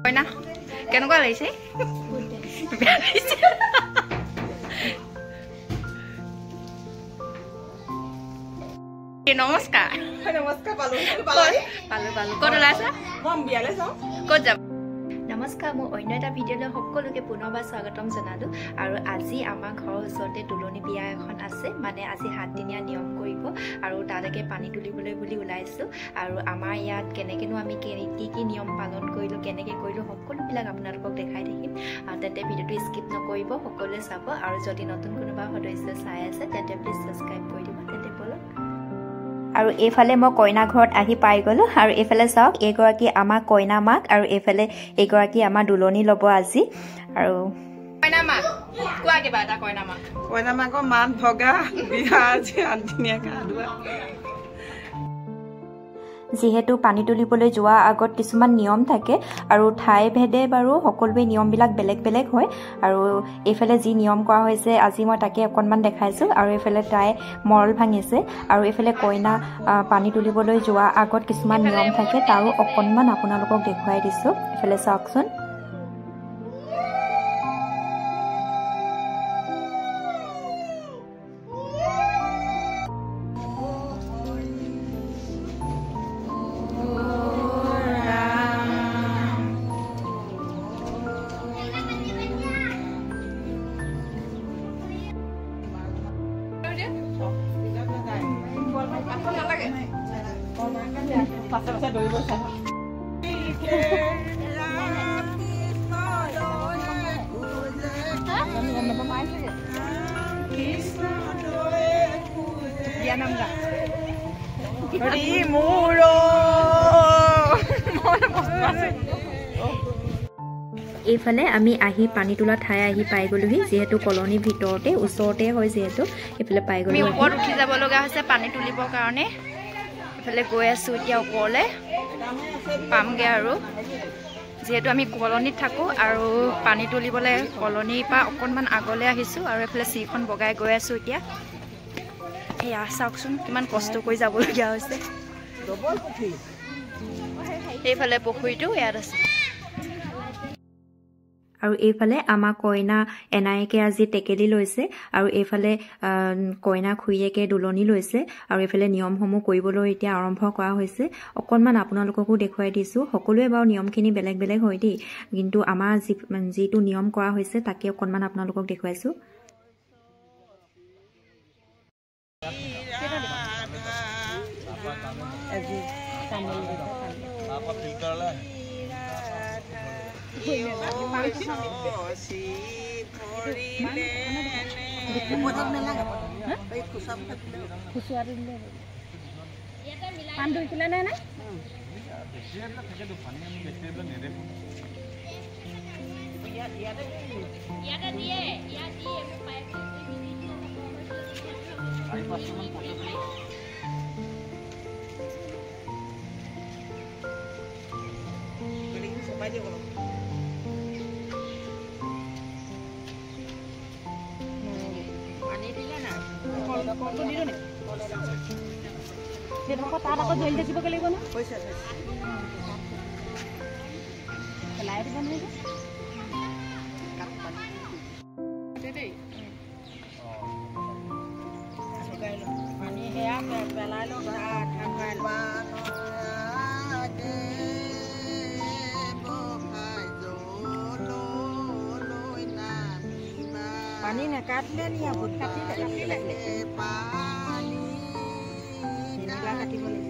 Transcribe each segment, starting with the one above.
কইনা কেনেকুৱা লাগিছে নমস্কাৰ নমস্কাৰ পালো ক'ত ওলাইছা বিয়ালৈ যাওঁ ক'ত যাব নমস্কাৰ মই অন্য এটা ভিডিঅ'লৈ সকলোকে পুনৰবাৰ স্বাগতম জনালোঁ আৰু আজি আমাৰ ঘৰৰ ওচৰতে তুলনি বিয়া এখন আছে মানে আজি 7 দিনীয়া নিয়ম কৰিব আৰু তালৈকে পানী তুলিবলৈ বুলি ওলাইছোঁ আৰু আমাৰ ইয়াত কেনেকৈনো আমি কি নিয়ম পালন কৰিলোঁ কেনেকৈ কৰিলোঁ সকলোবিলাক আপোনালোকক দেখাই থাকিম আৰু তেন্তে ভিডিঅ'টো স্কিপ নকৰিব সকলোৱে চাব আৰু যদি নতুন কোনোবা সদস্য চাই আছে তেন্তে প্লিজ ছাবস্ক্ৰাইব কৰি দিব তেন্তে বলক আৰু এইফালে মই কইনা ঘৰত আহি পাই গ'লো আৰু এইফালে চাওক এইগৰাকী আমাৰ কইনা মাক আৰু এইফালে এইগৰাকী আমাৰ দুলনি ল'ব আজি আৰু কইনা মাক কোৱা কিবা এটা কইনা মাকৰ মান ভগা বিয়া আজি 8 দিনীয়া গা ধোৱা যিহেতু পানী তুলিবলৈ যোৱা আগত কিছুমান নিয়ম থাকে আৰু ঠাই ভেদে বাৰু সকলোৱে নিয়মবিলাক বেলেগ বেলেগ হয় আৰু এইফালে যি নিয়ম কৰা হৈছে আজি মই তাকে অকণমান দেখাইছোঁ আৰু এইফালে তাই মৰল ভাঙিছে আৰু এইফালে কইনা পানী তুলিবলৈ যোৱা আগত কিছুমান নিয়ম থাকে তাৰো অকণমান আপোনালোকক দেখুৱাই দিছোঁ এইফালে চাওকচোন এইফালে আমি আহি পানী তোলা ঠাই আহি পাই গ'লোহি যিহেতু কলনীৰ ভিতৰতে ওচৰতে হয় যিহেতু এইফালে পাই গ'লো ওপৰত উঠি যাব লগা হৈছে পানী তুলিবৰ কাৰণে এইফালে গৈ আছোঁ এতিয়া ওপৰলৈ পামগৈ আৰু যিহেতু আমি কলনীত থাকোঁ আৰু পানী তুলিবলৈ কলনীৰ পৰা অকণমান আগলৈ আহিছোঁ আৰু এইফালে চিৰিখন বগাই গৈ আছোঁ এতিয়া সেয়া চাওকচোন কিমান কষ্ট কৰি যাবলগীয়া হৈছে এইফালে পুখুৰীটো ইয়াত আছে আৰু এইফালে আমাৰ কইনা এনায়েকে আজি টেকেলি লৈছে আৰু এইফালে কইনা খুৰীয়েকে দুলনি লৈছে আৰু এইফালে নিয়মসমূহ কৰিবলৈ এতিয়া আৰম্ভ কৰা হৈছে অকণমান আপোনালোককো দেখুৱাই দিছোঁ সকলোৱে বাৰু নিয়মখিনি বেলেগ বেলেগ হয় দেই কিন্তু আমাৰ যিটো নিয়ম কৰা হৈছে তাকে অকণমান আপোনালোকক দেখুৱাইছোঁ पानी ने काट ले निया भूत काटी ले पानी निला काटी बोले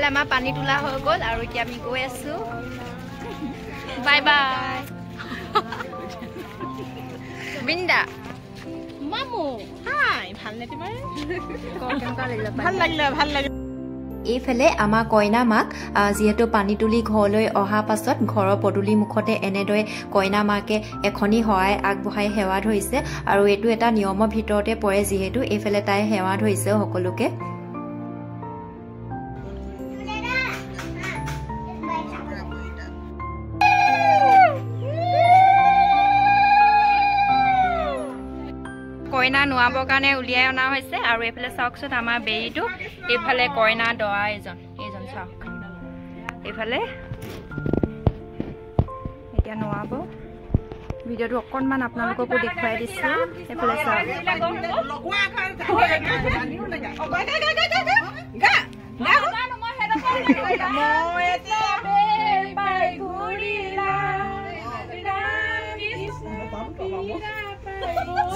এইফালে আমাৰ পানী তোলা হৈ গ'ল আৰু এতিয়া আমি গৈ আছো বাই বাই বিন্দা মামু হাই ভাল নে তোমাৰ ভাল লাগিলে এইফালে আমাৰ কইনা মাক যিহেতু পানী তুলি ঘৰলৈ অহা পাছত ঘৰৰ পদূলি মুখতে এনেদৰে কইনা মাকে এখনি সহায় আগবঢ়াই সেৱা ধৰিছে আৰু এইটো এটা নিয়মৰ ভিতৰতে পৰে যিহেতু এইফালে তাই সেৱা ধৰিছে সকলোকে কইনা নোয়াবৰ কাৰণে উলিয়াই অনা হৈছে আৰু এইফালে চাওকচোন আমাৰ বেৰিটো এইফালে কইনা দৰা এইজন চাওক এইফালে এতিয়া নোয়াব ভিডিঅ'টো অকণমান আপোনালোককো দেখুৱাই দিছো এইফালে চাওক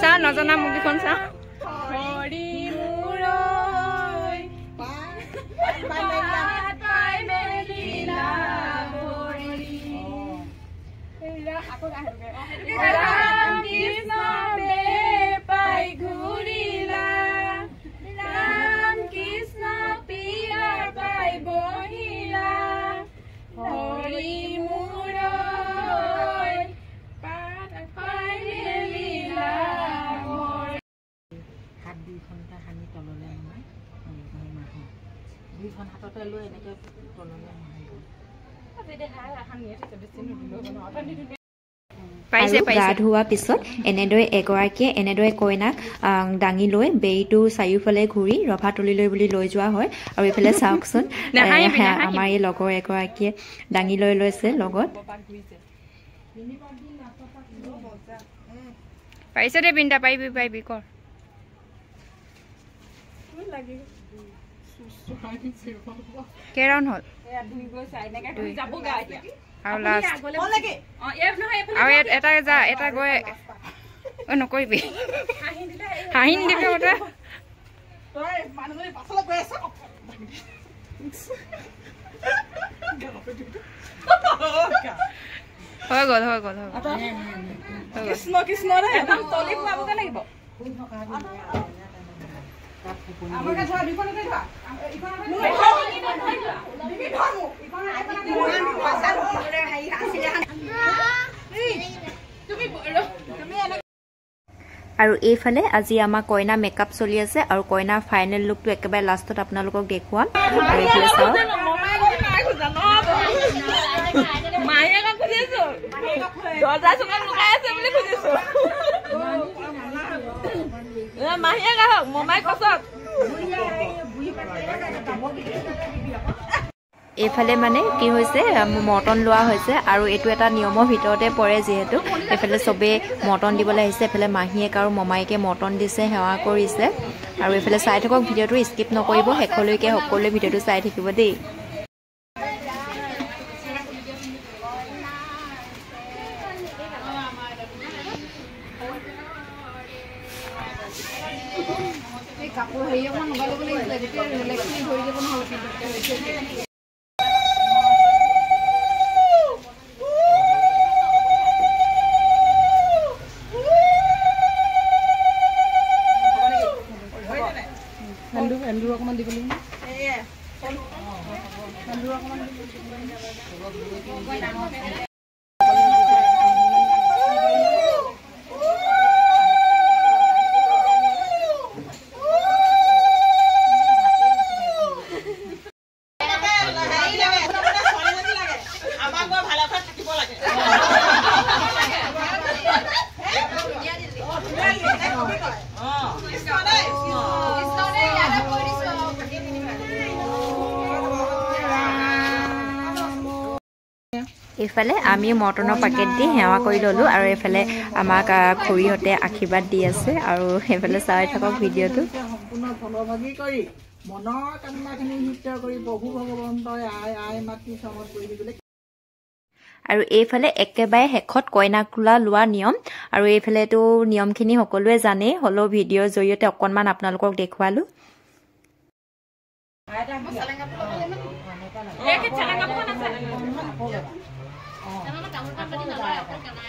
চা নজনা মুভিখন চা গা ধোৱাৰ পিছত এনেদৰে এগৰাকীয়ে এনেদৰে কইনাক দাঙি লৈ বেৰিটো চাৰিওফালে ঘূৰি ৰভা তুলিলৈ বুলি লৈ যোৱা হয় আৰু এইফালে চাওকচোন আমাৰ এই লগৰ এগৰাকীয়ে দাঙি লৈ লৈছে লগত পাৰিছে দে বিন্দা পাৰিবি কৰ কেৰাউন হ'ল আৰু লাষ্ট আৰু এটা যা এটা গৈ নকৰিবি হাঁহি নিদিবি মতে হৈ গ'ল কৃষ্ণ কৃষ্ণ তলি খুৱাবগে লাগিব আৰু এইফালে আজি আমাৰ কইনা মেকআপ চলি আছে আৰু কইনাৰ ফাইনেল লুকটো একেবাৰে লাষ্টত আপোনালোকক দেখুৱাম আৰু এইফালে চাওক এইফালে মানে কি হৈছে মটন লোৱা হৈছে আৰু এইটো এটা নিয়মৰ ভিতৰতে পৰে যিহেতু এইফালে চবেই মটন দিবলৈ আহিছে এইফালে মাহীয়েক আৰু মমায়েকে মটন দিছে সেৱা কৰিছে আৰু এইফালে চাই থাকক ভিডিঅ'টো স্কিপ নকৰিব শেষলৈকে সকলোৱে ভিডিঅ'টো চাই থাকিব দেই কাপোৰ হেৰি অকমান লগাই ল'ব লাগিছিলে যেতিয়া লেখিনি ধৰি যাব নহ'লে এন্দুৰ অকমান দিব লাগিব এন্দুৰ অকমান এইফালে আমি মটনৰ পেকেট দি সেৱা কৰি ল'লোঁ আৰু এইফালে আমাক খুৰীহঁতে আশীৰ্বাদ দি আছে আৰু সেইফালে চাই থাকক ভিডিঅ'টো সম্পূৰ্ণ ফলভাগী কৰি মনৰ কামনাখিনি সিদ্ধ কৰি প্ৰভু ভগৱন্তই আই মাতৃ চমত কৰি দিবলৈ আৰু এইফালে একেবাৰে শেষত কইনা কোলা লোৱা নিয়ম আৰু এইফালেতো নিয়মখিনি সকলোৱে জানে হ'লেও ভিডিঅ'ৰ জৰিয়তে অকণমান আপোনালোকক দেখুৱালোঁ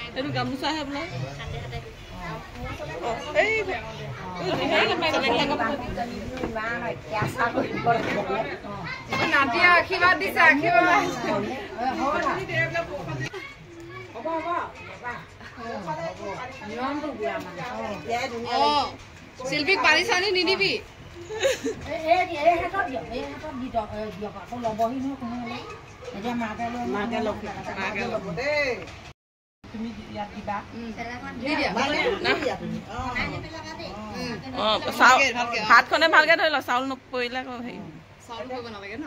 এইটো গামোচাহে বোলে নাতিয়া আশীৰ্বাদ দিছে আশীৰ্বাদ শিল্পীক পাৰিছানে নিদিবি হাতখনে ভালকে ধৰি ল চাউল নপৰিলে আকৌ হেৰি চাউল কৰিব নালাগে ন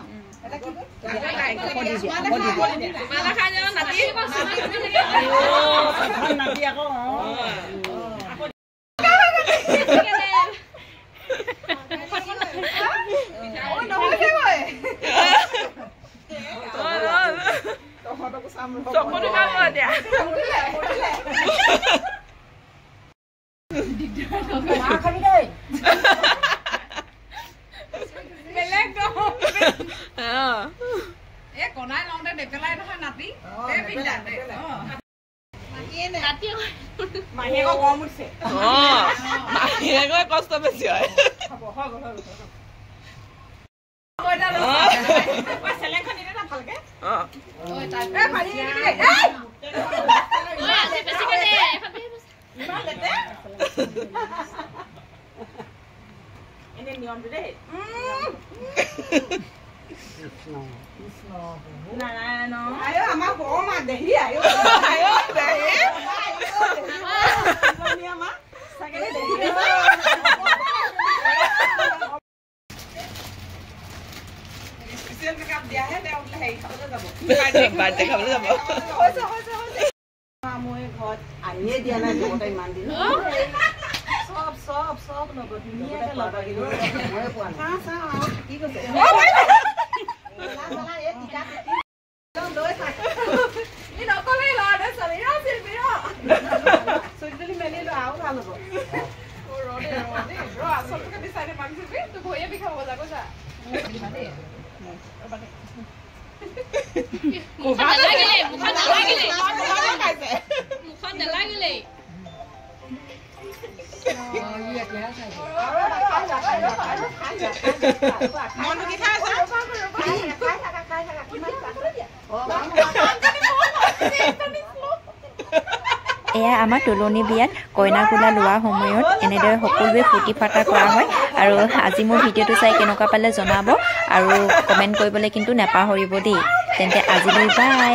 কনাই লওঁতে নেপেলাই নহয় নাতি মাহীয়েকৰ গৰম উঠিছে মাহীয়েকৰ কষ্ট বেছি হয় এনে নিয়মটো দেই নাৰায়ণ আয়ো আমাৰ বৰমা দেহি আয়ো আয়ো দেহি আমাৰ চাগে দেহি স্পেচিয়েল মেকআপ দিয়াহে তেওঁ হেৰি খাবলৈ যাব বাৰ্থডে খাবলৈ যাব মই ঘৰত আনিয়ে দিয়া নাই জগতে ইমান দিন সব নগদ ধুনীয়াকে লগাই মই পোৱা নাই কি কৈছে এয়া আমাৰ তুলনি বিয়াত কইনা কোলা লোৱাৰ সময়ত এনেদৰে সকলোৱে ফূৰ্তি ফাৰ্তা কৰা হয় আৰু আজি মোৰ ভিডিঅ'টো চাই কেনেকুৱা পালে জনাব আৰু কমেণ্ট কৰিবলৈ কিন্তু নেপাহৰিব দেই তেন্তে আজিলৈ বাই